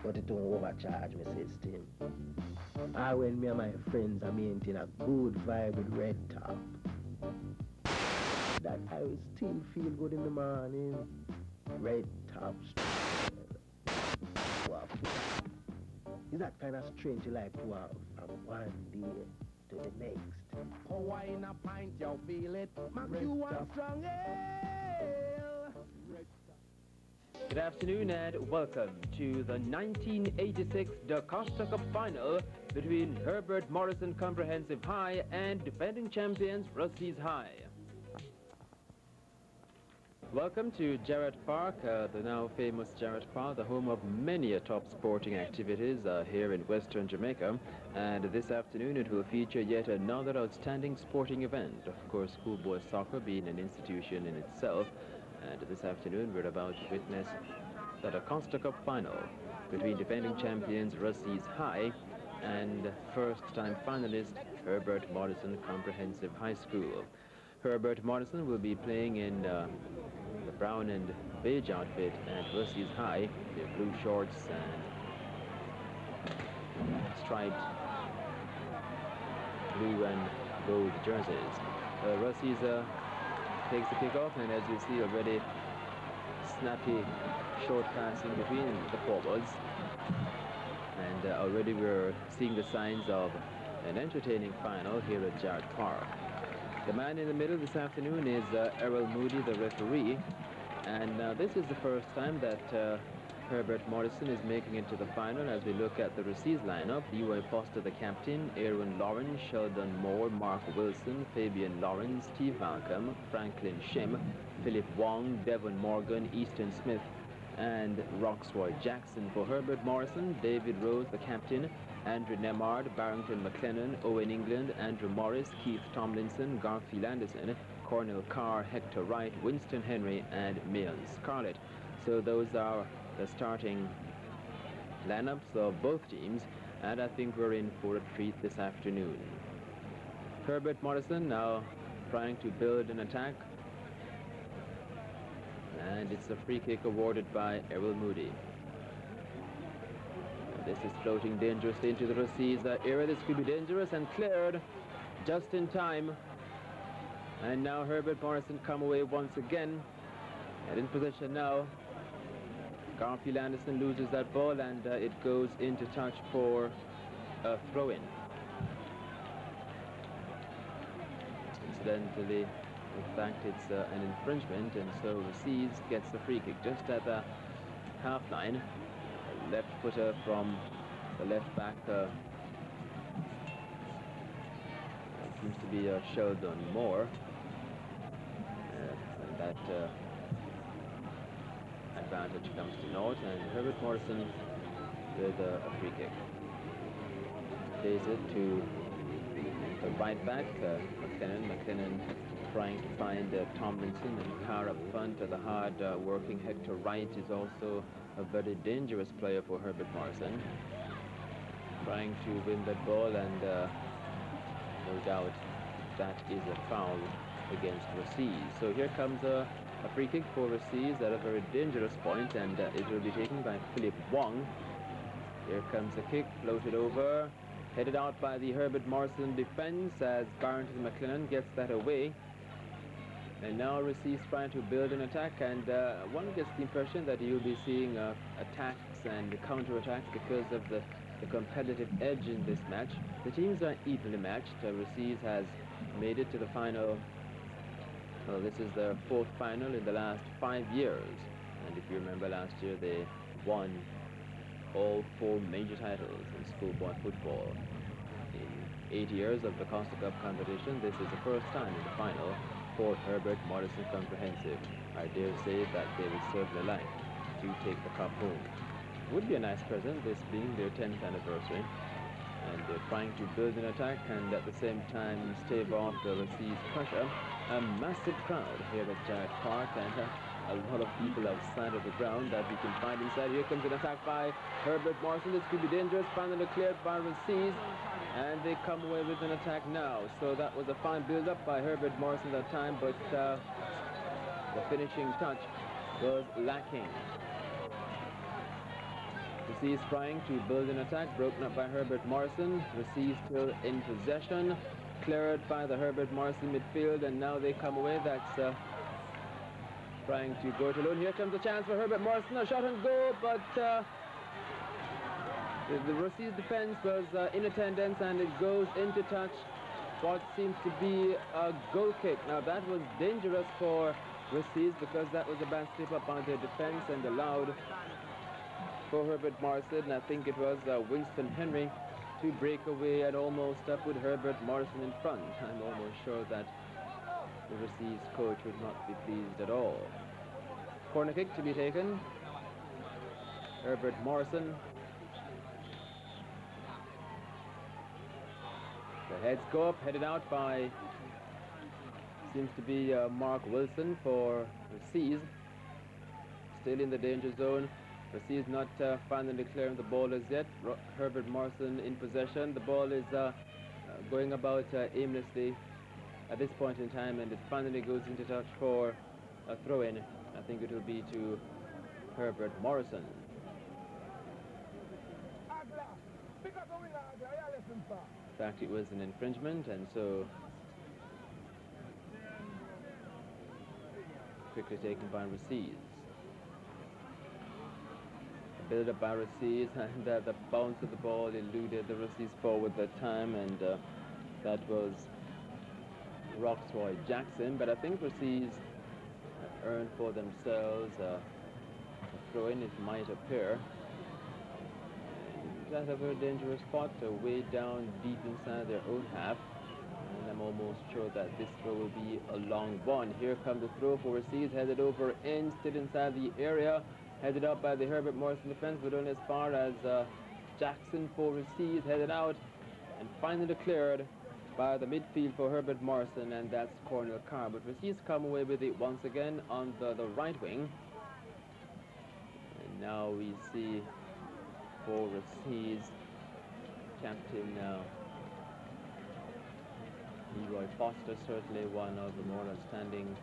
but it don't overcharge me system. When me and my friends are maintain a good vibe with Red Top, that I will still feel good in the morning. Red Top. Wow. Is that kind of strange you like to have from one day to the next? Oh, in a pint you feel it. Make you want strong ale. Good afternoon and welcome to the 1986 DaCosta Cup final between Herbert Morrison Comprehensive High and defending champions Ruseas High. Welcome to Jarrett Park, the now famous Jarrett Park, the home of many top sporting activities here in Western Jamaica. And this afternoon it will feature yet another outstanding sporting event. Of course, schoolboy soccer being an institution in itself. And this afternoon we're about to witness the DaCosta Cup final between defending champions Ruseas High and first-time finalist Herbert Morrison Comprehensive High School. Herbert Morrison will be playing in the brown and beige outfit, and Ruseas High, their blue shorts and striped blue and gold jerseys. Ruseas takes the kick off, and as you see already, snappy short passing between the forwards, and already we're seeing the signs of an entertaining final here at Jarrett Park. The man in the middle this afternoon is Errol Moody, the referee, and this is the first time that Herbert Morrison is making it to the final. As we look at the Ruseas lineup, Leroy Foster the captain, Aaron Lawrence, Sheldon Moore, Mark Wilson, Fabian Lawrence, Steve Malcolm, Franklin Shim, Philip Wong, Devon Morgan, Easton Smith, and Roxroy Jackson. For Herbert Morrison, David Rose the captain, Andrew Nemard, Barrington McLennan, Owen England, Andrew Morris, Keith Tomlinson, Garfield Anderson, Cornel Carr, Hector Wright, Winston Henry, and Milne Scarlett. So those are the starting lineups of both teams, and I think we're in for a treat this afternoon. Herbert Morrison now trying to build an attack, and it's a free kick awarded by Errol Moody. This is floating dangerously into the Ruseas area. This could be dangerous, and cleared just in time. And now Herbert Morrison come away once again, and in possession now. Garfield Anderson loses that ball, and it goes into touch for a throw-in. Incidentally, in fact, it's an infringement, and so Ruseas gets the free kick just at the half line. Left footer from the left back seems to be Sheldon Moore, and that advantage comes to naught, and Herbert Morrison with a free kick. Plays it to the right back, McLennan trying to find Tomlinson, and Carr up front. The hard working Hector Wright is also a very dangerous player for Herbert Morrison, trying to win that ball, and no doubt that is a foul against Ruseas. So here comes a free kick for Ruseas at a very dangerous point, and it will be taken by Philip Wong. Here comes a kick, floated over, headed out by the Herbert Morrison defense as Barrington McLennan gets that away. And now Ruseas trying to build an attack, and one gets the impression that you'll be seeing attacks and counter-attacks because of the competitive edge in this match. The teams are evenly matched. Ruseas has made it to the final. Well, this is their fourth final in the last 5 years. And if you remember last year, they won all 4 major titles in schoolboy football. In 8 years of the DaCosta Cup competition, this is the first time in the final for Herbert Morrison Comprehensive. I dare say that they would certainly like to take the cup home. Would be a nice present, this being their 10th anniversary. And they're trying to build an attack and at the same time stave off the Ruseas pressure. A massive crowd here at Jarrett Park, and a lot of people outside of the ground that we can find inside. Here comes an attack by Herbert Morrison. This could be dangerous. Finally cleared by Ruseas, and they come away with an attack now. So that was a fine build-up by Herbert Morrison that time, but the finishing touch was lacking. Ruseas trying to build an attack, broken up by Herbert Morrison. Ruseas still in possession, cleared by the Herbert Morrison midfield, and now they come away. That's trying to go it alone. Here comes a chance for Herbert Morrison, a shot and goal, but the Ruseas defense was in attendance, and it goes into touch what seems to be a goal kick. Now that was dangerous for Ruseas because that was a bad slip up on their defense and allowed for Herbert Morrison. I think it was Winston Henry to break away and almost put Herbert Morrison in front. I'm almost sure that the Ruseas coach would not be pleased at all. Corner kick to be taken. Herbert Morrison. The heads go up, headed out by, seems to be Mark Wilson for Ruseas. Still in the danger zone. Ruseas not finally clearing the ball as yet. Herbert Morrison in possession. The ball is going about aimlessly at this point in time, and it finally goes into touch for a throw-in. I think it will be to Herbert Morrison. In fact, it was an infringement, and so quickly taken by Ruseas. Build up by Ruseas, and the bounce of the ball eluded the Ruseas forward that time, and that was Roxroy Jackson. But I think Ruseas earned for themselves a throw-in, it might appear. That's a very dangerous spot, way down deep inside their own half, and I'm almost sure that this throw will be a long one. Here comes the throw for Ruseas, headed over in, still inside the area, headed up by the Herbert Morrison defense, but only as far as Jackson for Ruseas, headed out, and finally cleared by the midfield for Herbert Morrison, and that's Cornel Carr. But Ruseas come away with it once again on the right wing. And now we see for Ruseas, Captain Leroy Foster, certainly one of the more outstanding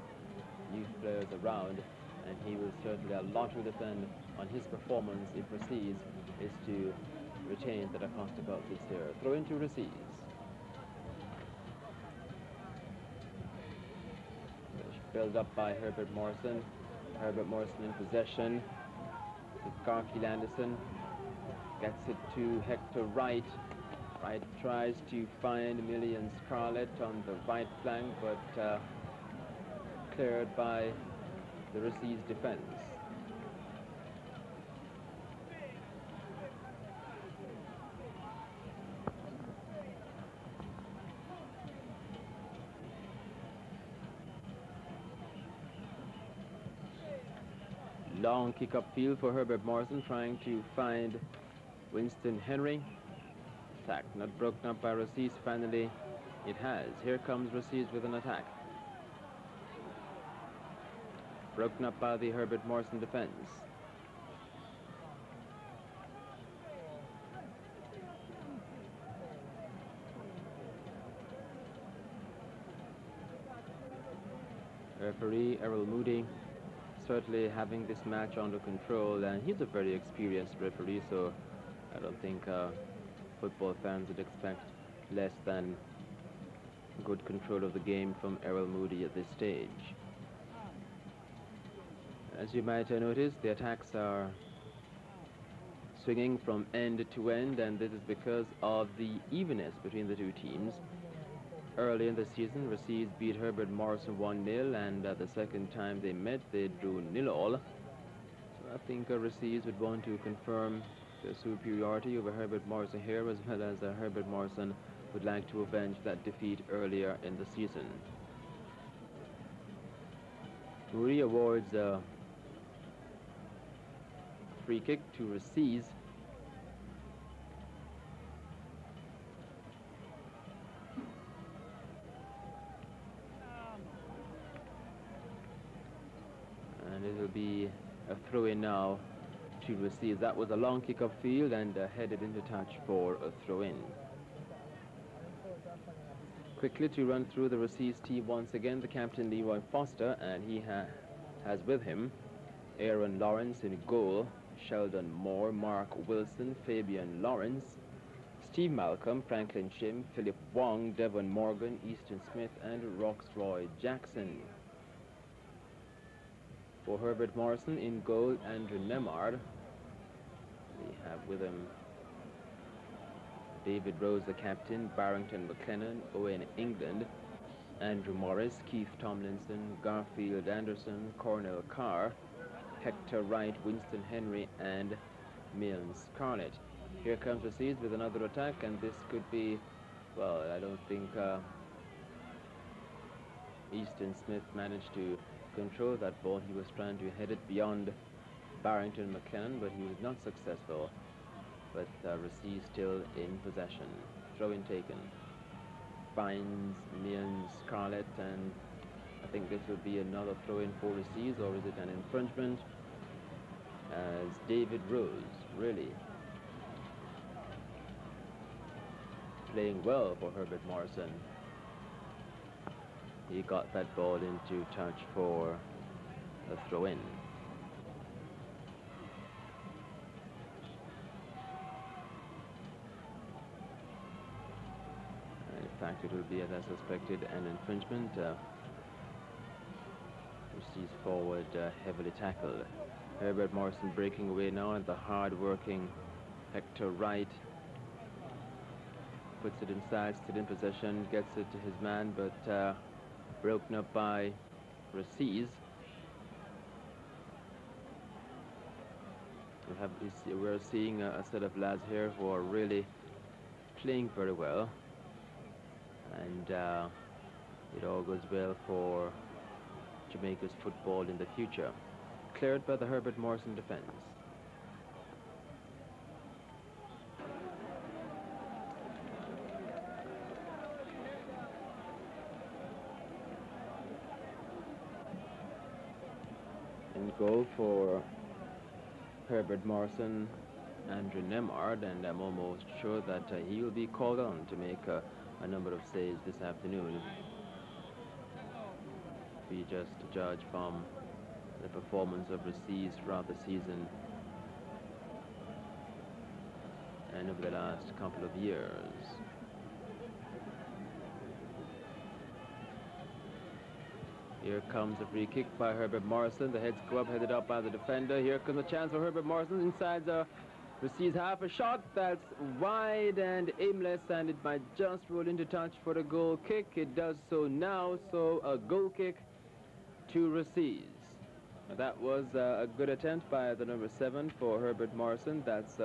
youth players around, and he will certainly have a lot to defend on his performance if Ruseas is to retain the DaCosta Cup this year. Throw into Ruseas. Built up by Herbert Morrison. Herbert Morrison in possession. Garfield Anderson gets it to Hector Wright. Wright tries to find Million Scarlett on the right flank, but cleared by the Ruseas defense. Long kick upfield for Herbert Morrison, trying to find Winston Henry. Attack not broken up by Ruseas. Finally it has. Here comes Ruseas with an attack. Broken up by the Herbert Morrison defense. Referee Errol Moody certainly having this match under control, and he's a very experienced referee, so I don't think football fans would expect less than good control of the game from Errol Moody at this stage. As you might notice, the attacks are swinging from end to end, and this is because of the evenness between the two teams. Early in the season, Ruseas beat Herbert Morrison 1-0, and the second time they met, they drew 0-0. So I think Ruseas would want to confirm their superiority over Herbert Morrison here, as well as Herbert Morrison would like to avenge that defeat earlier in the season. Moody awards a free kick to Ruseas. And it will be a throw-in now to Ruseas. That was a long kick upfield and headed into touch for a throw-in. Quickly to run through the Ruseas team once again, the captain Leroy Foster, and he has with him Aaron Lawrence in goal, Sheldon Moore, Mark Wilson, Fabian Lawrence, Steve Malcolm, Franklin Shim, Philip Wong, Devon Morgan, Easton Smith, and Roxroy Jackson. For Herbert Morrison in goal, Andrew Nemard. We have with him David Rose, the captain, Barrington McLennan, Owen England, Andrew Morris, Keith Tomlinson, Garfield Anderson, Cornell Carr, Hector Wright, Winston Henry, and Milne Scarlett. Here comes Ruseas with another attack, and this could be, well, I don't think Easton Smith managed to control that ball. He was trying to head it beyond Barrington McLennan, but he was not successful. But Ruseas still in possession. Throw-in taken. Finds Milne Scarlett, and I think this would be another throw-in for Ruseas, or is it an infringement? As David Rose, really playing well for Herbert Morrison. He got that ball into touch for a throw-in. In fact, it will be, as I suspected, an infringement. Ruseas forward heavily tackled. Herbert Morrison breaking away now, and the hard-working Hector Wright puts it inside, still in possession, gets it to his man, but broken up by Ruseas. We're seeing a set of lads here who are really playing very well, and it all goes well for Jamaica's football in the future. Cleared by the Herbert Morrison defense. In goal for Herbert Morrison, Andrew Nemard, and I'm almost sure that he will be called on to make a number of saves this afternoon. We just judge from the performance of Ruseas throughout the season and over the last couple of years. Here comes a free kick by Herbert Morrison. The heads go up, headed up by the defender. Here comes a chance for Herbert Morrison inside the Ruseas half. A shot that's wide and aimless, and it might just roll into touch for a goal kick. It does so now, so a goal kick to Ruseas. That was a good attempt by the number 7 for Herbert Morrison. That's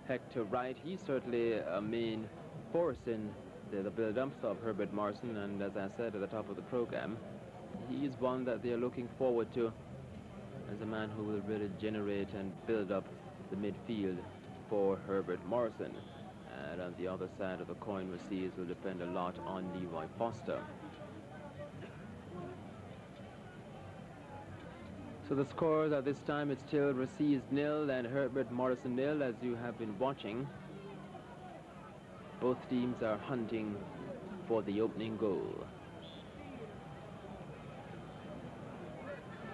Hector Wright. He's certainly a main force in the build-ups of Herbert Morrison, and as I said at the top of the program, he is one that they are looking forward to as a man who will really generate and build up the midfield for Herbert Morrison. And on the other side of the coin, Ruseas will depend a lot on Leroy Foster. So the scores at this time, it's still Ruseas 0 and Herbert Morrison 0, as you have been watching. Both teams are hunting for the opening goal.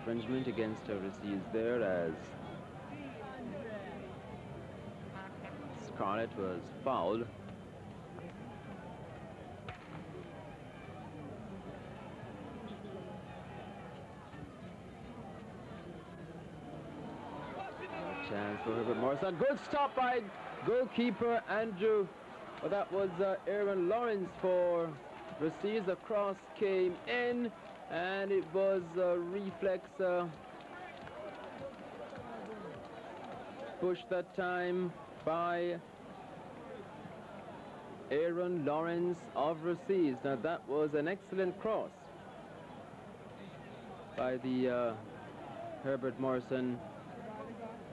Infringement against Ruseas there, as Scarlett was fouled. Chance for Herbert Morrison. Good stop by goalkeeper Andrew. Well, that was Aaron Lawrence for Ruseas. The cross came in, and it was a reflex push that time by Aaron Lawrence of Ruseas. Now that was an excellent cross by the Herbert Morrison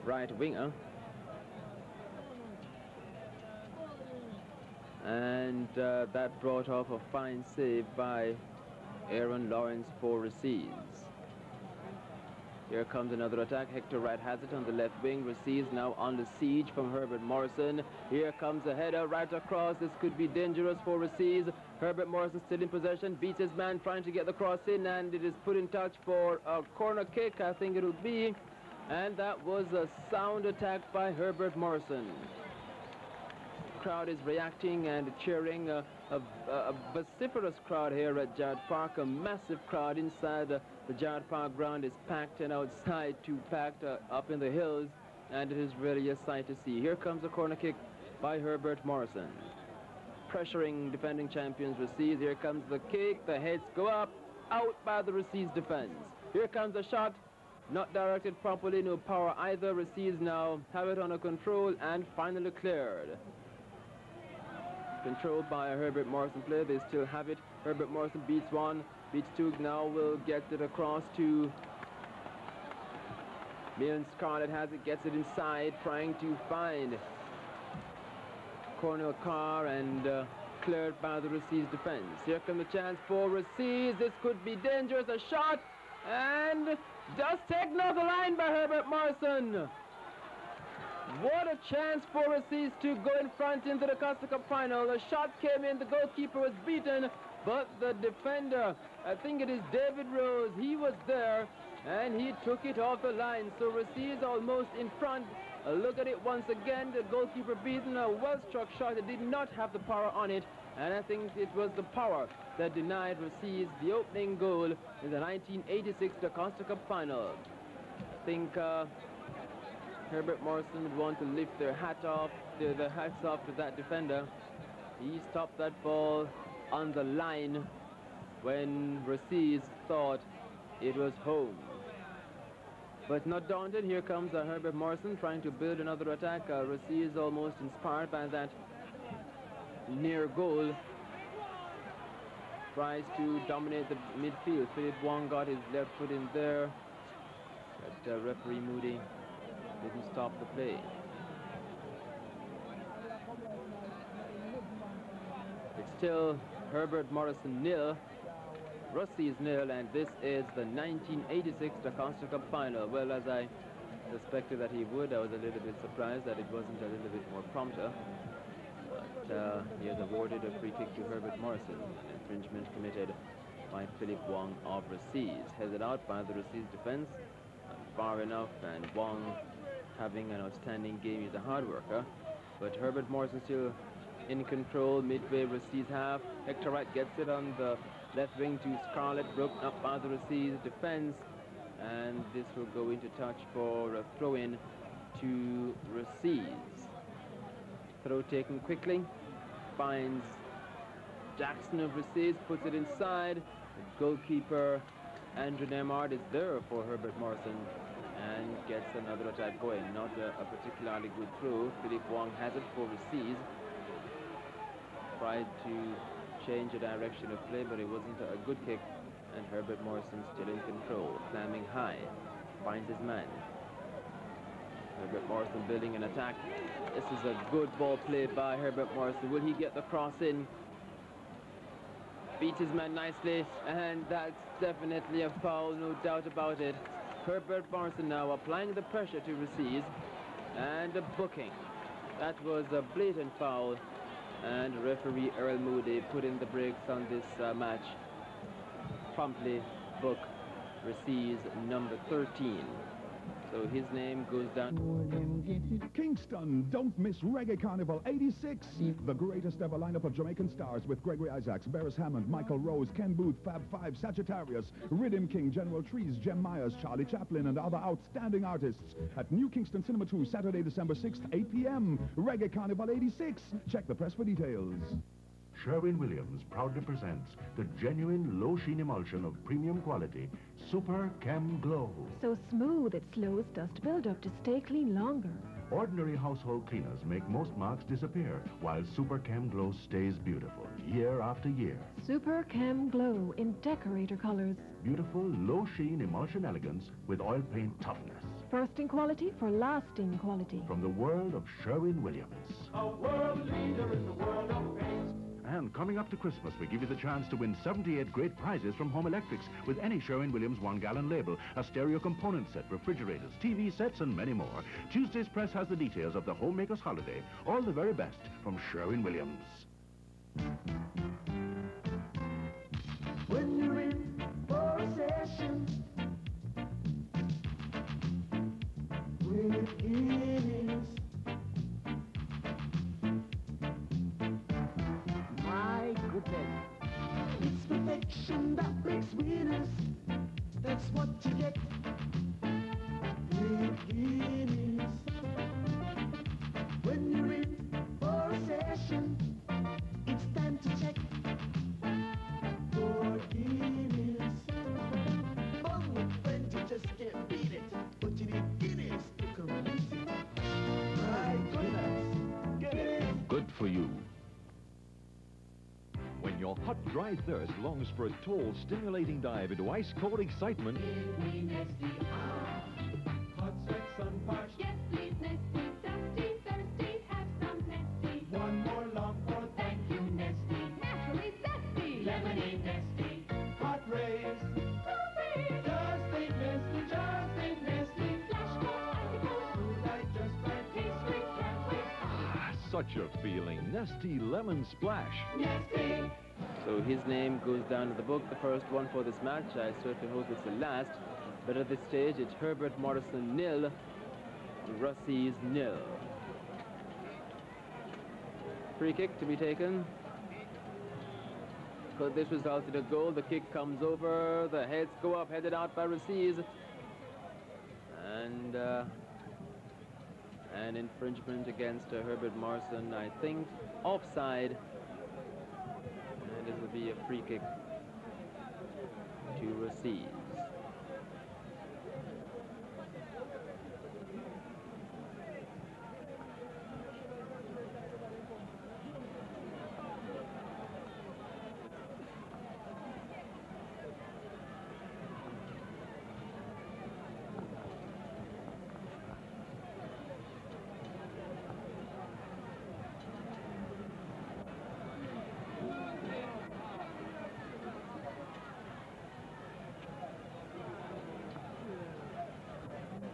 right winger, and that brought off a fine save by Aaron Lawrence for Ruseas. Here comes another attack. Hector Wright has it on the left wing. Ruseas now under siege from Herbert Morrison. Here comes a header right across. This could be dangerous for Ruseas. Herbert Morrison still in possession, beats his man trying to get the cross in, and it is put in touch for a corner kick, I think it will be. And that was a sound attack by Herbert Morrison. The crowd is reacting and cheering. A vociferous crowd here at Gerrard Park. A massive crowd inside the Gerrard Park ground is packed, and outside too packed up in the hills. And it is really a sight to see. Here comes a corner kick by Herbert Morrison. Pressuring defending champions Ruseas. Here comes the kick. The heads go up. Out by the Ruseas defense. Here comes a shot. Not directed properly. No power either. Ruseas now have it under control and finally cleared. Controlled by a Herbert Morrison player. They still have it. Herbert Morrison beats one. Beats two. Now will get it across to Milne. Scarlett has it. Gets it inside. Trying to find Cornel Carr and cleared by the Ruseas defense. Here comes the chance for Ruseas. This could be dangerous. A shot and just taken off the line by Herbert Morrison. What a chance for Ruseas to go in front into the DaCosta Cup final. The shot came in. The goalkeeper was beaten, but the defender, I think it is David Rose, he was there and he took it off the line. So Ruseas almost in front. Look at it once again, the goalkeeper beaten, a well-struck shot. It did not have the power on it, and I think it was the power that denied Ruseas the opening goal in the 1986 DaCosta Cup final. I think Herbert Morrison would want to lift their hat off, the hats off to that defender. He stopped that ball on the line when Ruseas thought it was home. But not daunted, here comes Herbert Morrison trying to build another attack. Ruseas almost inspired by that near goal. Tries to dominate the midfield. Philip Wong got his left foot in there. But referee Moody didn't stop the play. It's still Herbert Morrison 0. Ruseas 0, and this is the 1986 DaCosta Cup final. Well, as I suspected that he would, I was a little bit surprised that it wasn't a little bit more prompter. But he has awarded a free kick to Herbert Morrison. Infringement committed by Philip Wong of Ruseas. Headed out by the Ruseas defense. Far enough, and Wong having an outstanding game. He's a hard worker. But Herbert Morrison still in control. Midway Ruseas half. Hector Wright gets it on the left wing to Scarlett, broken up by the Ruseas defense, and this will go into touch for a throw-in to Ruseas. Throw taken quickly, finds Jackson of Ruseas, puts it inside. The goalkeeper Andrew Nemard is there for Herbert Morrison and gets another attack going. Not a particularly good throw. Philip Wong has it for Ruseas. Tried to change the direction of play, but it wasn't a good kick, and Herbert Morrison still in control, climbing high, finds his man. Herbert Morrison building an attack. This is a good ball play by Herbert Morrison. Will he get the cross in? Beat his man nicely, and that's definitely a foul, no doubt about it. Herbert Morrison now applying the pressure to Ruseas, and a booking. That was a blatant foul. And referee Earl Moody put in the brakes on this match. Promptly book Ruseas number 13. So his name goes down. Kingston, don't miss Reggae Carnival 86. The greatest ever lineup of Jamaican stars with Gregory Isaacs, Beres Hammond, Michael Rose, Ken Booth, Fab Five, Sagittarius, Rhythm King, General Trees, Jem Myers, Charlie Chaplin, and other outstanding artists at New Kingston Cinema 2, Saturday, December 6th, 8 p.m. Reggae Carnival 86. Check the press for details. Sherwin-Williams proudly presents the genuine low-sheen emulsion of premium quality, Super Chem Glow. So smooth it slows dust buildup to stay clean longer. Ordinary household cleaners make most marks disappear, while Super Chem Glow stays beautiful year after year. Super Chem Glow in decorator colors. Beautiful, low-sheen emulsion elegance with oil paint toughness. First in quality for lasting quality. From the world of Sherwin-Williams. A world leader in the world of paint. And coming up to Christmas, we give you the chance to win 78 great prizes from Home Electrics with any Sherwin-Williams 1-gallon label, a stereo component set, refrigerators, TV sets, and many more. Tuesday's press has the details of the Homemaker's Holiday. All the very best from Sherwin-Williams. When you're in for a session, beginnings. My goodness. It's perfection that makes winners. That's what you get. Beginnings. When you're in for a session, it's time to check. Beginnings. Fun with friends, you just can't beat it. But you need Guinness to complete it. My goodness. Guinness. Good for you. When your hot, dry thirst longs for a tall, stimulating dive into ice-cold excitement, Hot sweat, sun parched. Yes, please, Nesty, dusty, thirsty, have some Nesty. One more long for thank you, Nesty. Naturally zesty. Lemonade Nesty. Hot rays. Just ain't Nesty, just ain't Nesty. Flash cold, icy cold. Food I just like. Taste great, can't wait. such a feeling. Nesty Lemon Splash. Nesty. So his name goes down to the book, the first one for this match. I certainly hope it's the last. But at this stage, it's Herbert Morrison 0, Ruseas 0. Free kick to be taken. Could this result in a goal? The kick comes over, the heads go up, headed out by Ruseas. And an infringement against Herbert Morrison, I think, offside. And it will be a free kick to Ruseas.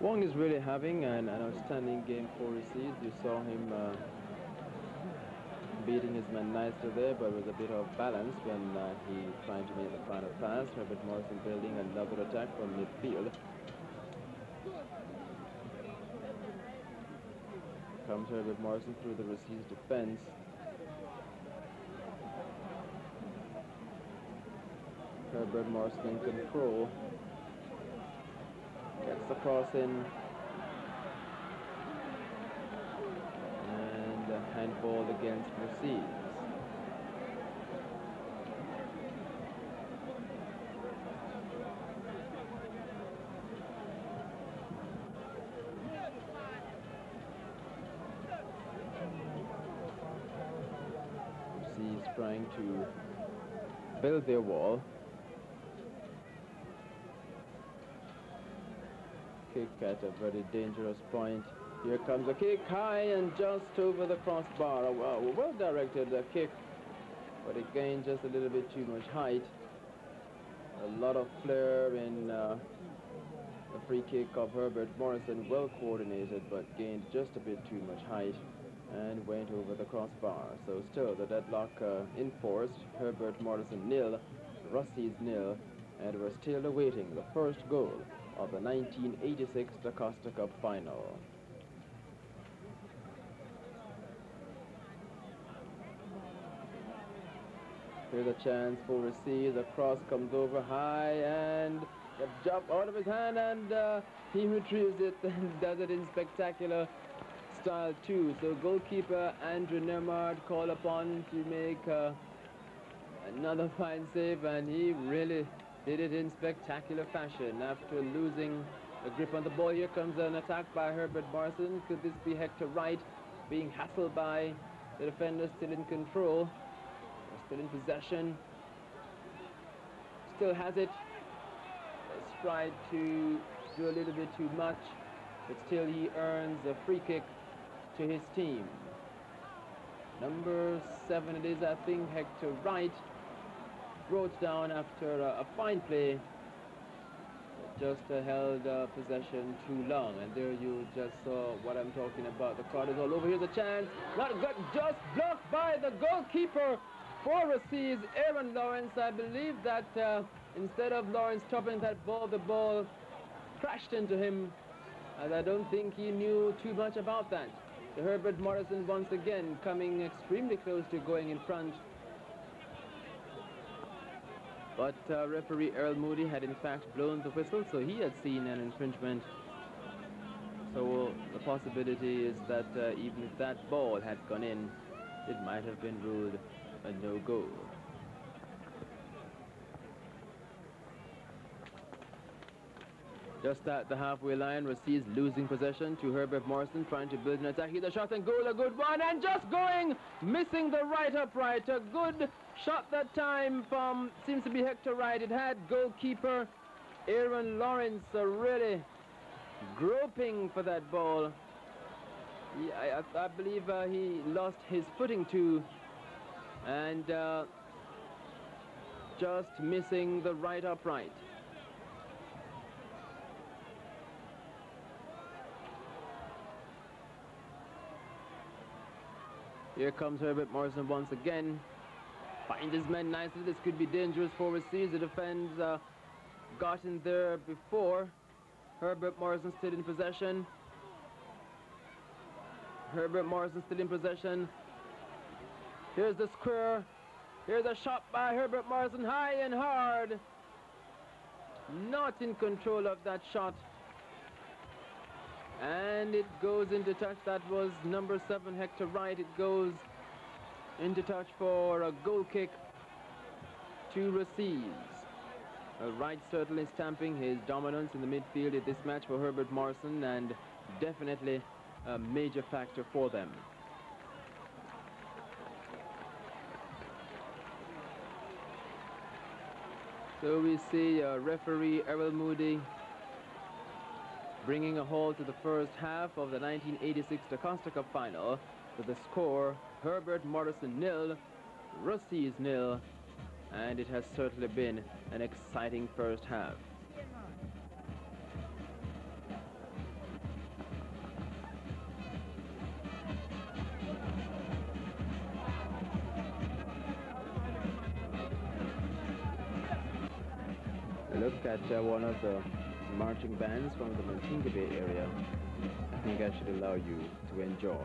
Wong is really having an outstanding game for Ruseas. You saw him beating his man nicely there, but with a bit of balance when he tried to make the final pass. Herbert Morrison building another attack from midfield. Comes Herbert Morrison through the Ruseas defense. Herbert Morrison in control. Gets the cross in. And a handball against Ruseas. Ruseas trying to build their wall. Kick at a very dangerous point. Here comes a kick high and just over the crossbar. Wow, well directed kick, but again just a little bit too much height. A lot of flair in the free kick of Herbert Morrison, well coordinated, but gained just a bit too much height and went over the crossbar. So still the deadlock enforced. Herbert Morrison 0, Ruseas 0, and we're still awaiting the first goal of the 1986 DaCosta Cup final. Here's a chance for Ruseas. The cross comes over high and a jump out of his hand, and he retrieves it and does it in spectacular style too. So goalkeeper Andrew Nemard called upon to make another fine save, and he really did it in spectacular fashion. After losing a grip on the ball, here comes an attack by Herbert Morrison. Could this be Hector Wright being hassled by the defender, still in control, still in possession, still has it. Has tried to do a little bit too much, but still he earns a free kick to his team. Number 7 it is, I think, Hector Wright. Brought down after a fine play, just held possession too long, and there you just saw what I'm talking about. The crowd is all over. Here's a chance, not good, just blocked by the goalkeeper for Ruseas, Aaron Lawrence. I believe that instead of Lawrence topping that ball, the ball crashed into him as I don't think he knew too much about that. So Herbert Morrison once again coming extremely close to going in front. But referee Earl Moody had in fact blown the whistle, so he had seen an infringement. So the possibility is that even if that ball had gone in, it might have been ruled a no-goal. Just at the halfway line, Ruseas losing possession to Herbert Morrison, trying to build an attack. Here's a shot and goal, a good one, and just going, missing the right upright. A good shot that time from, seems to be Hector Wright. It had goalkeeper Aaron Lawrence really groping for that ball. I believe he lost his footing too, and just missing the right upright. Here comes Herbert Morrison once again. Finds his men nicely. This could be dangerous for Ruseas. The defense got in there before. Herbert Morrison still in possession. Herbert Morrison still in possession. Here's the square. Here's a shot by Herbert Morrison, high and hard. Not in control of that shot. And it goes into touch. That was number 7, Hector Wright. It goes into touch for a goal kick to Ruseas. Wright certainly stamping his dominance in the midfield at this match for Herbert Morrison, and definitely a major factor for them. So we see referee Errol Moody bringing a halt to the first half of the 1986 DaCosta Cup final with the score Herbert Morrison 0, Ruseas 0, and it has certainly been an exciting first half. Look at one of the marching bands from the Montego Bay area. I think I should allow you to enjoy.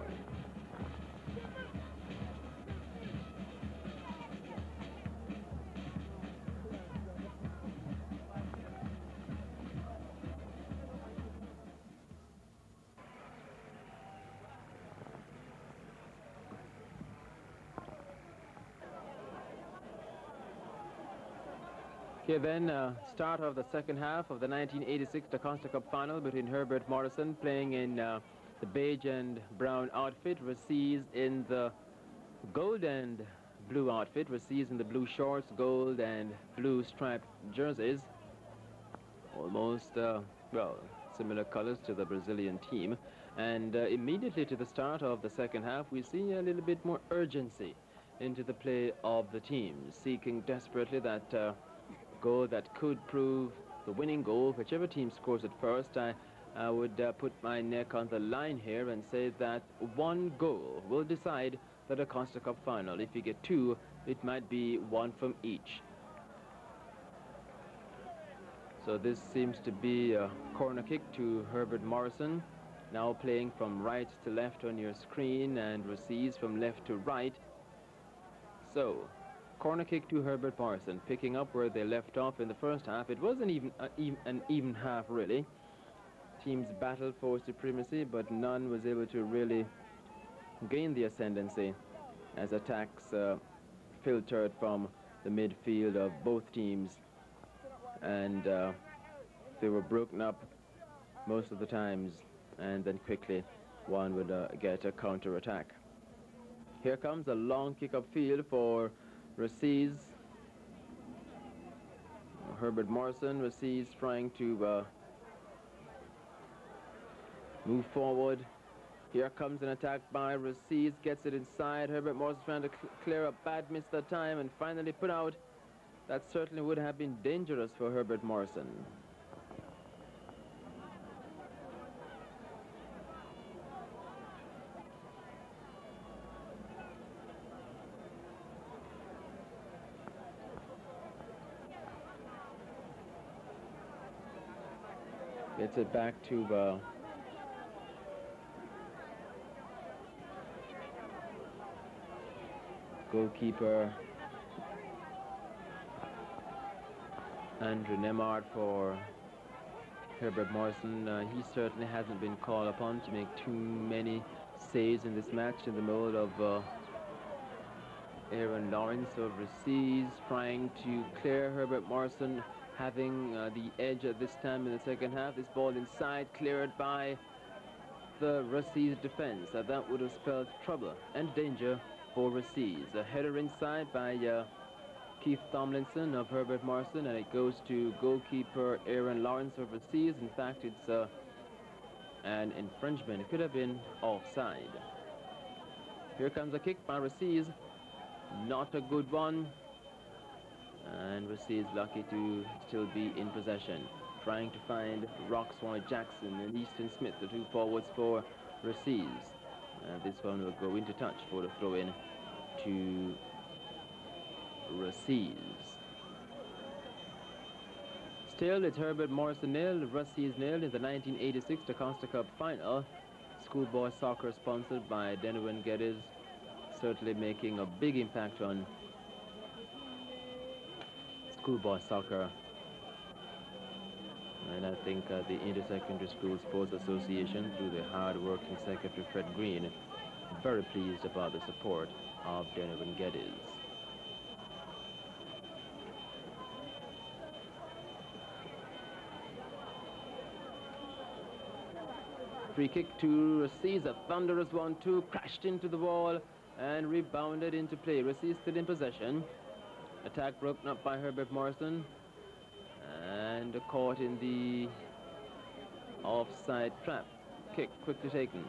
Here then, start of the second half of the 1986 DaCosta Cup final between Herbert Morrison playing in the beige and brown outfit, Ruseas in the gold and blue outfit, Ruseas in the blue shorts, gold and blue striped jerseys. Almost, well, similar colors to the Brazilian team. And immediately to the start of the second half, we see a little bit more urgency into the play of the teams, seeking desperately that goal that could prove the winning goal. Whichever team scores it first, I would put my neck on the line here and say that one goal will decide the DaCosta Cup final. If you get 2, it might be 1 from each. So this seems to be a corner kick to Herbert Morrison, now playing from right to left on your screen, and Ruseas from left to right. So corner kick to Herbert Morrison, picking up where they left off in the first half. It was an even half, really. Teams battled for supremacy, but none was able to really gain the ascendancy as attacks filtered from the midfield of both teams, and they were broken up most of the times, and then quickly one would get a counter-attack. Here comes a long kick upfield for Ruseas. Herbert Morrison, Ruseas trying to move forward. Here comes an attack by Ruseas, gets it inside. Herbert Morrison trying to clear a bad miss that time and finally put out. That certainly would have been dangerous for Herbert Morrison. Gets it back to Goalkeeper Andrew Nemard for Herbert Morrison. He certainly hasn't been called upon to make too many saves in this match in the mode of Aaron Lawrence of Ruseas trying to clear Herbert Morrison, having the edge at this time in the second half. This ball inside, cleared by the Ruseas defense. That would have spelled trouble and danger for Ruseas. A header inside by Keith Tomlinson of Herbert Morrison, and it goes to goalkeeper Aaron Lawrence of Ruseas. In fact, it's an infringement. It could have been offside. Here comes a kick by Ruseas. Not a good one. And Ruseas lucky to still be in possession. Trying to find Roxroy Jackson and Easton Smith, the two forwards for Ruseas. This one will go into touch for the throw-in to Ruseas. Still, it's Herbert Morrison nil, Ruseas nil in the 1986 DaCosta Cup final. Schoolboy soccer sponsored by Denowin Geddes, certainly making a big impact on schoolboy soccer. And I think the Intersecondary School Sports Association, through the hard-working secretary Fred Green, very pleased about the support of Denowin Geddes. Free kick to Ruseas, a thunderous 1-2, crashed into the wall and rebounded into play. Ruseas still in possession. Attack broken up by Herbert Morrison and caught in the offside trap. Kick quickly taken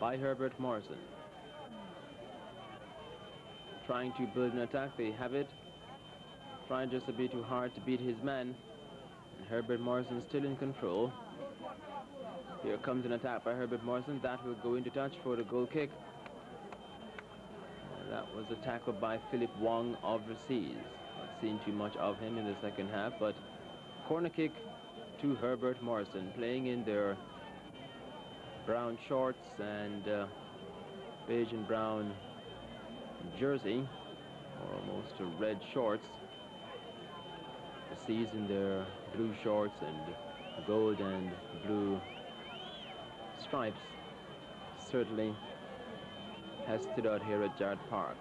by Herbert Morrison. Trying to build an attack, they have it. Trying just a bit too hard to beat his man. And Herbert Morrison still in control. Here comes an attack by Herbert Morrison. That will go into touch for the goal kick. And that was a tackle by Philip Wong of Ruseas. Not seen too much of him in the second half, but corner kick to Herbert Morrison, playing in their brown shorts and beige and brown jersey, or almost red shorts. Ruseas in their blue shorts and gold and blue stripes certainly has stood out here at Jard Park.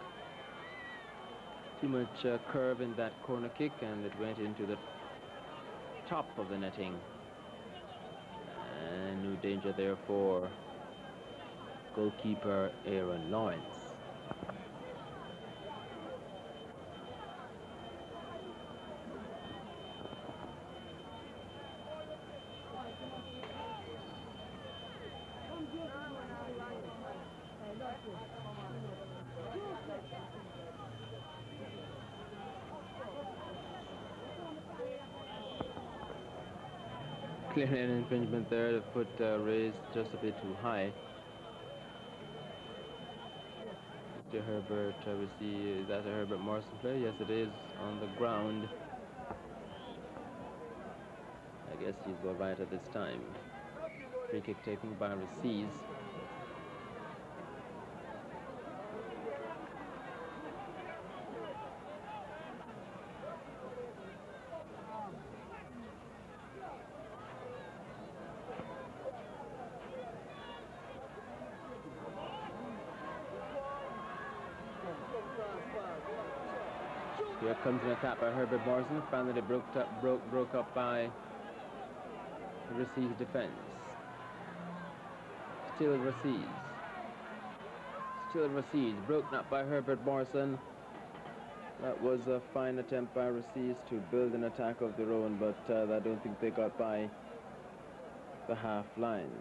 Too much curve in that corner kick, and it went into the top of the netting. And no danger there for goalkeeper Aaron Lawrence. Clearly an infringement there. The foot raised just a bit too high. To Herbert, we see, is that a Herbert Morrison play? Yes, it is, on the ground. I guess he's all right at this time. Free kick taken by Ruseas. Here comes an attack by Herbert Morrison, finally broke up by the Ruseas defense. Still Ruseas, broken up by Herbert Morrison. That was a fine attempt by Ruseas to build an attack of their own, but I don't think they got by the half line.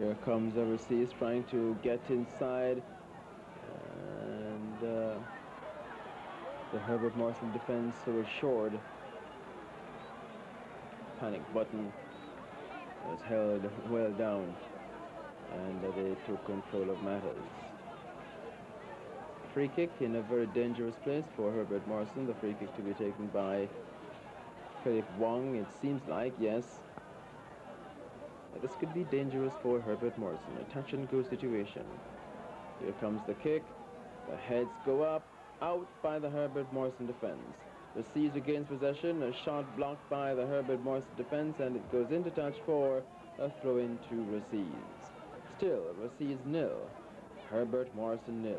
Here comes the Ruseas trying to get inside, and the Herbert Morrison defense so assured. Panic button was held well down, and they took control of matters. Free kick in a very dangerous place for Herbert Morrison. The free kick to be taken by Philip Wong, it seems like, yes. This could be dangerous for Herbert Morrison, a touch-and-go situation. Here comes the kick. The heads go up, out by the Herbert Morrison defense. Ruseas regains possession, a shot blocked by the Herbert Morrison defense, and it goes into touch for a throw-in to Ruseas. Still, Ruseas 0, Herbert Morrison 0.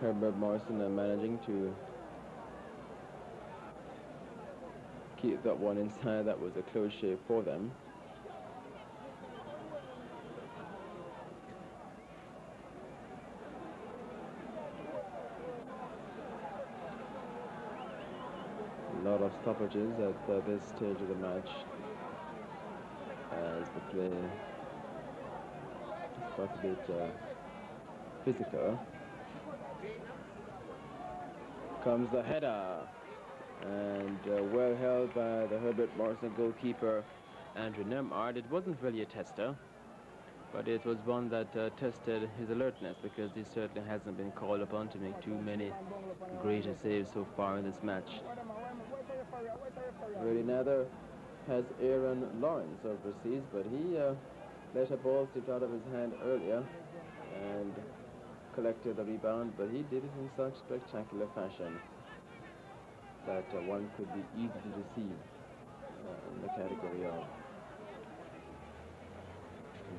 Herbert Morrison managing to keep that one inside. That was a close shave for them. A lot of stoppages at this stage of the match as the play got a bit physical. Comes the header, and well held by the Herbert Morrison goalkeeper Andrew Nemard. It wasn't really a tester, but it was one that tested his alertness, because he certainly hasn't been called upon to make too many greater saves so far in this match. Really neither has Aaron Lawrence of Ruseas, but he let a ball slip out of his hand earlier and collected the rebound, but he did it in such spectacular fashion that one could be easy to deceive in the category of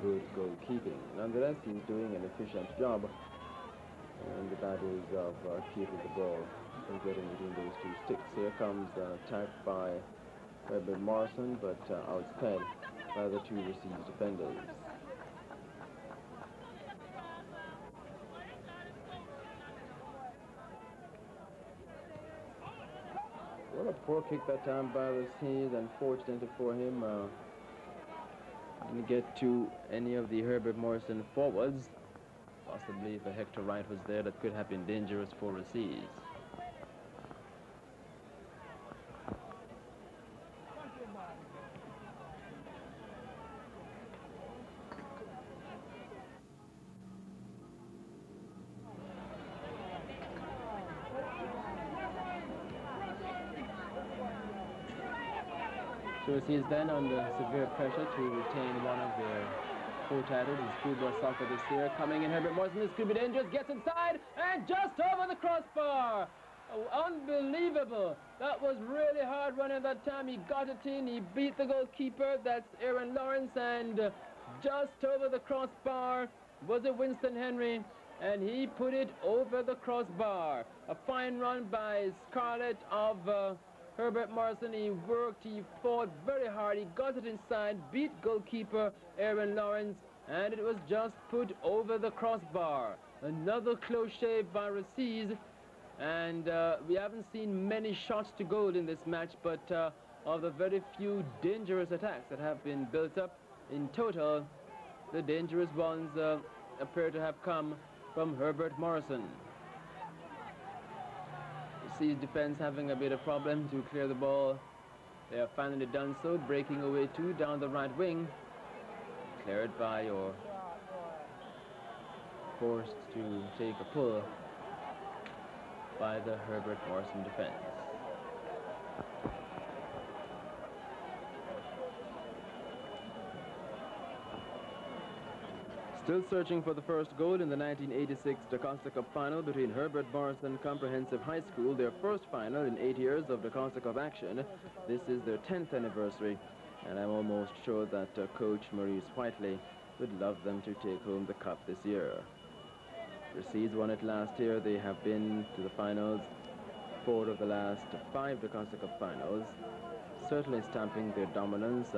good goalkeeping. Nonetheless, he's doing an efficient job, and that is of keeping the ball and getting between those two sticks. Here comes the attack by Herbert Morrison, but outsped by the two Ruseas defenders. What a poor kick that time by Ruseas. Unfortunately for him, didn't get to any of the Herbert Morrison forwards. Possibly if Hector Wright was there, that could have been dangerous for Ruseas. Ruseas then under severe pressure to retain one of their co-titles in schoolboy soccer this year. Coming in, Herbert Morrison, this could be dangerous, gets inside, and just over the crossbar. Oh, unbelievable. That was really hard running that time. He got it in, he beat the goalkeeper, that's Aaron Lawrence, and just over the crossbar was it Winston Henry, and he put it over the crossbar. A fine run by Scarlett of Herbert Morrison. He worked, he fought very hard, he got it inside, beat goalkeeper Aaron Lawrence, and it was just put over the crossbar. Another close shave by Ruseas, and we haven't seen many shots to goal in this match, but of the very few dangerous attacks that have been built up, in total, the dangerous ones appear to have come from Herbert Morrison. Ruseas defense having a bit of problem to clear the ball. They have finally done so, breaking away two down the right wing. Cleared by or forced to take a pull by the Herbert Morrison defense. Still searching for the first goal in the 1986 DaCosta Cup final between Herbert Morrison Comprehensive High School, their first final in 8 years of DaCosta Cup action. This is their 10th anniversary, and I'm almost sure that Coach Maurice Whiteley would love them to take home the cup this year. Ruseas won it last year. They have been to the finals 4 of the last 5 DaCosta Cup finals, certainly stamping their dominance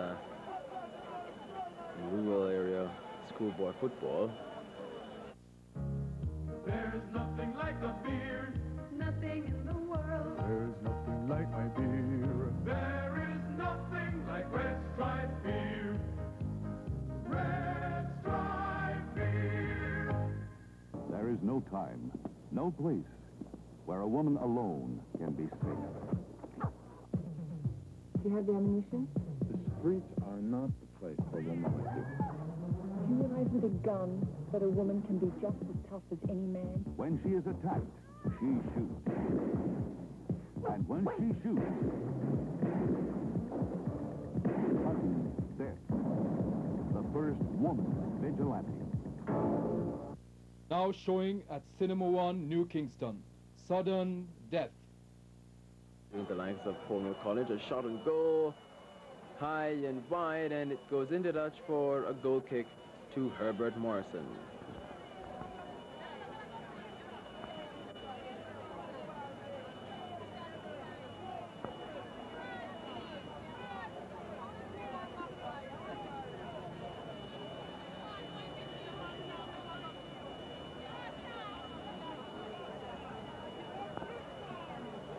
schoolboy football. There's nothing like a beer. Nothing in the world. There's nothing like my beer. There is nothing like Red Stripe beer. Red Stripe beer. There is no time, no place where a woman alone can be safe. Do you have the ammunition? The streets are not the place for a woman like you. Do you realize with a gun that a woman can be just as tough as any man? When she is attacked, she shoots. And when she shoots, sudden death. The first woman vigilante. Now showing at Cinema One, New Kingston. Sudden Death. The likes of Cornwall College, a shot and goal, high and wide, and it goes into touch for a goal kick to Herbert Morrison.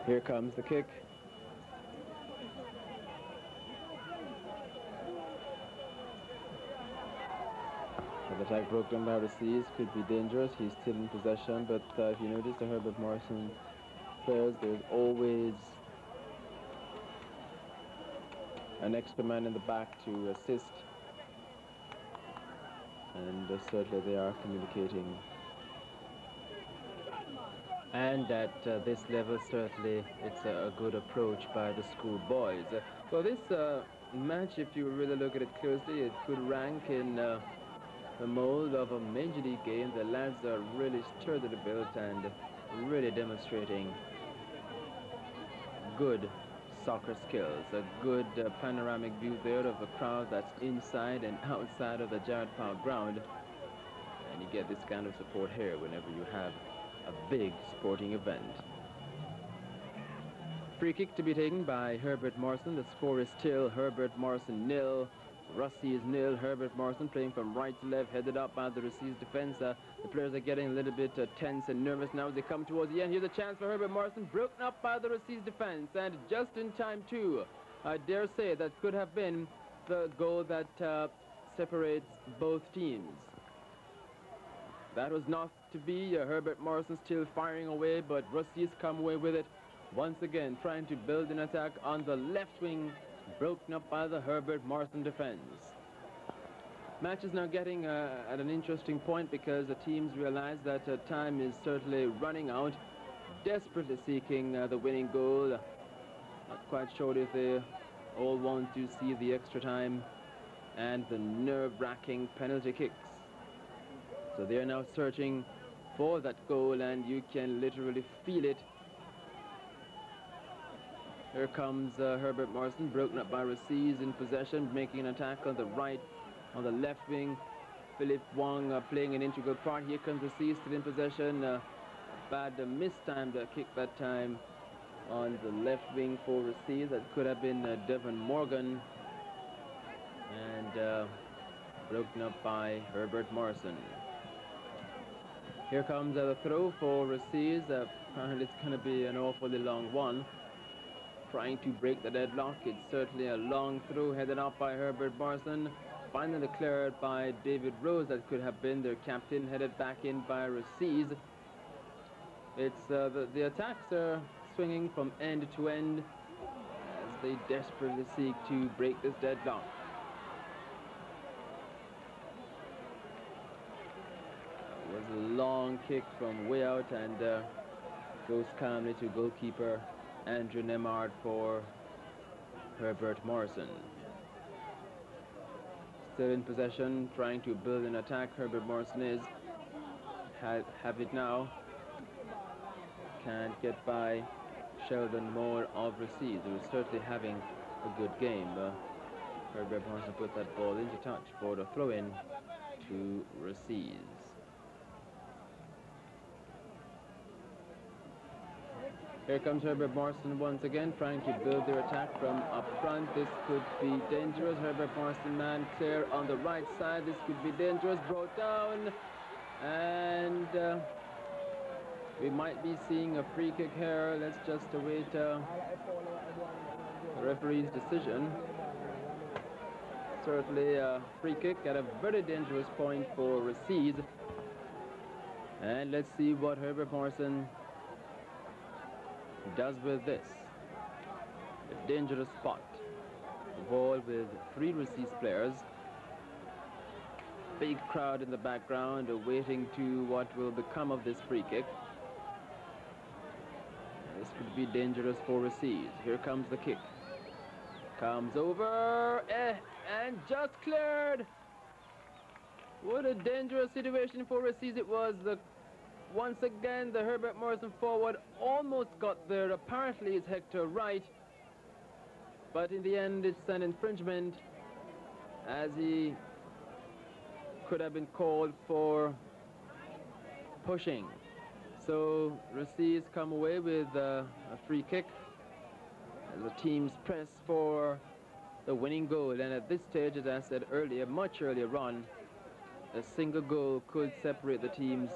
Here comes the kick. The attack broken by Ruseas could be dangerous. He's still in possession, but if you notice the Herbert Morrison players, there's always an extra man in the back to assist. And certainly they are communicating. And at this level, certainly, it's a good approach by the schoolboys. So this match, if you really look at it closely, it could rank in the mold of a Major League game. The lads are really sturdily built and really demonstrating good soccer skills. A good panoramic view there of a crowd that's inside and outside of the Jared Park ground. And you get this kind of support here whenever you have a big sporting event. Free kick to be taken by Herbert Morrison. The score is still Herbert Morrison 0, Ruseas 0. Herbert Morrison playing from right to left, headed up by the Ruseas defense. The players are getting a little bit tense and nervous now as they come towards the end. Here's a chance for Herbert Morrison, broken up by the Ruseas defense, and just in time too. I dare say that could have been the goal that separates both teams. That was not to be. Herbert Morrison still firing away, but Ruseas come away with it. Once again, trying to build an attack on the left wing, broken up by the Herbert Morrison defense. Match is now getting at an interesting point because the teams realize that time is certainly running out, desperately seeking the winning goal. Not quite sure if they all want to see the extra time and the nerve-wracking penalty kicks. So they are now searching for that goal, and you can literally feel it. Here comes Herbert Morrison, broken up by Ruseas in possession, making an attack on the right, on the left wing. Philip Wong playing an integral part. Here comes Ruseas still in possession. Bad mistimed kick that time on the left wing for Ruseas. That could have been Devon Morgan. And broken up by Herbert Morrison. Here comes the throw for Ruseas. Apparently it's going to be an awfully long one. Trying to break the deadlock. It's certainly a long throw headed up by Herbert Morrison. Finally cleared by David Rose. That could have been their captain, headed back in by Ruseas. It's the attacks are swinging from end to end as they desperately seek to break this deadlock. It was a long kick from way out and goes calmly to goalkeeper Andrew Nemard for Herbert Morrison. Still in possession, trying to build an attack. Herbert Morrison is. Have it now. Can't get by Sheldon Moore of Ruseas, who is certainly having a good game. Herbert Morrison put that ball into touch for the throw-in to Ruseas. Here comes Herbert Morrison once again, trying to build their attack from up front. This could be dangerous. Herbert Morrison, man clear on the right side. This could be dangerous. Brought down. And we might be seeing a free kick here. Let's just await the referee's decision. Certainly a free kick at a very dangerous point for Ruseas. And let's see what Herbert Morrison does with this. A dangerous spot. The ball with 3 Ruseas players. Big crowd in the background waiting to what will become of this free kick. This could be dangerous for Ruseas. Here comes the kick. Comes over, and just cleared. What a dangerous situation for Ruseas it was. Once again, the Herbert Morrison forward almost got there. Apparently it's Hector Wright, but in the end it's an infringement, as he could have been called for pushing. So Ruseas come away with a free kick as the teams press for the winning goal. And at this stage, as I said earlier, much earlier on, a single goal could separate the teams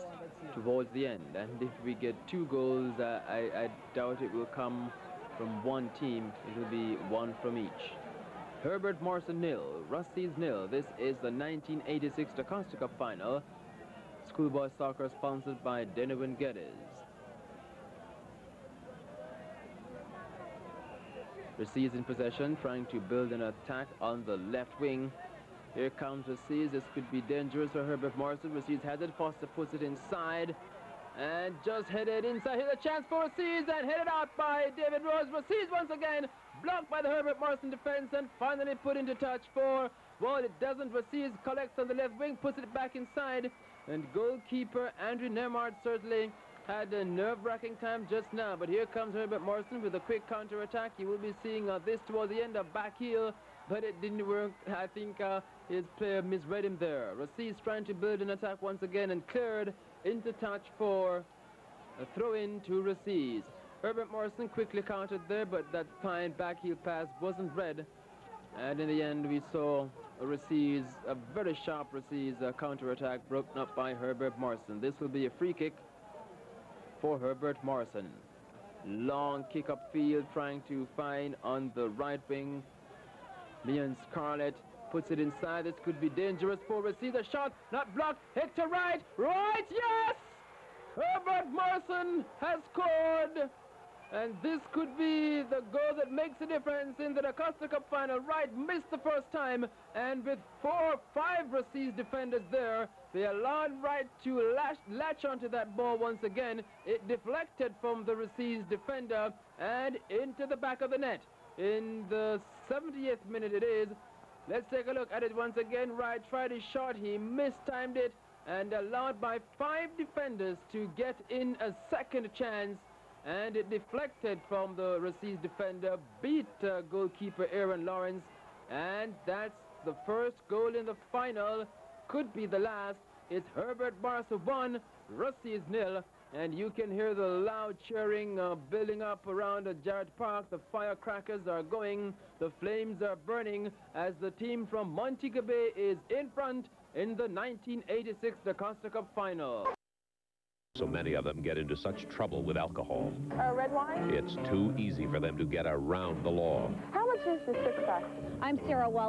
towards the end. And if we get 2 goals, I doubt it will come from one team. It will be 1 from each. Herbert Morrison 0, Ruseas 0. This is the 1986 DaCosta Cup final. Schoolboy soccer sponsored by Denowin Geddes. Ruseas in possession, trying to build an attack on the left wing. Here comes Ruseas. This could be dangerous for Herbert Morrison. Ruseas has it. Foster puts it inside. And just headed inside. Here's a chance for Ruseas, and headed out by David Rose. Ruseas once again blocked by the Herbert Morrison defense and finally put into touch for, well, it doesn't. Ruseas collects on the left wing, puts it back inside. And goalkeeper Andrew Nemard certainly had a nerve-wracking time just now. But here comes Herbert Morrison with a quick counter-attack. You will be seeing this towards the end, of back heel, but it didn't work. I think his player misread him there. Ruseas trying to build an attack once again and cleared into touch for a throw-in to Ruseas. Herbert Morrison quickly countered there, but that fine back heel pass wasn't read. And in the end, we saw Ruseas, a very sharp Ruseas counter-attack broken up by Herbert Morrison. This will be a free kick for Herbert Morrison. Long kick up field, trying to find on the right wing. Leon Scarlett puts it inside. This could be dangerous for Ruseas. A shot, not blocked. Hector Wright, yes! Herbert Morrison has scored. And this could be the goal that makes a difference in the DaCosta Cup final. Wright missed the first time, and with 4 or 5 Ruseas defenders there, they allowed Wright to latch onto that ball once again. It deflected from the Ruseas defender and into the back of the net. In the 70th minute it is. Let's take a look at it once again. Wright tried his shot, he mistimed it, and allowed by 5 defenders to get in a second chance. And it deflected from the Ruseas defender, beat goalkeeper Aaron Lawrence, and that's the first goal in the final. Could be the last. It's Herbert Morrison 1, Ruseas 0, and you can hear the loud cheering building up around Jarrett Park. The firecrackers are going, the flames are burning as the team from Montego Bay is in front in the 1986 DaCosta Cup final. So many of them get into such trouble with alcohol. Red wine? It's too easy for them to get around the law. How much is the 6-pack? I'm Sarah Wallace.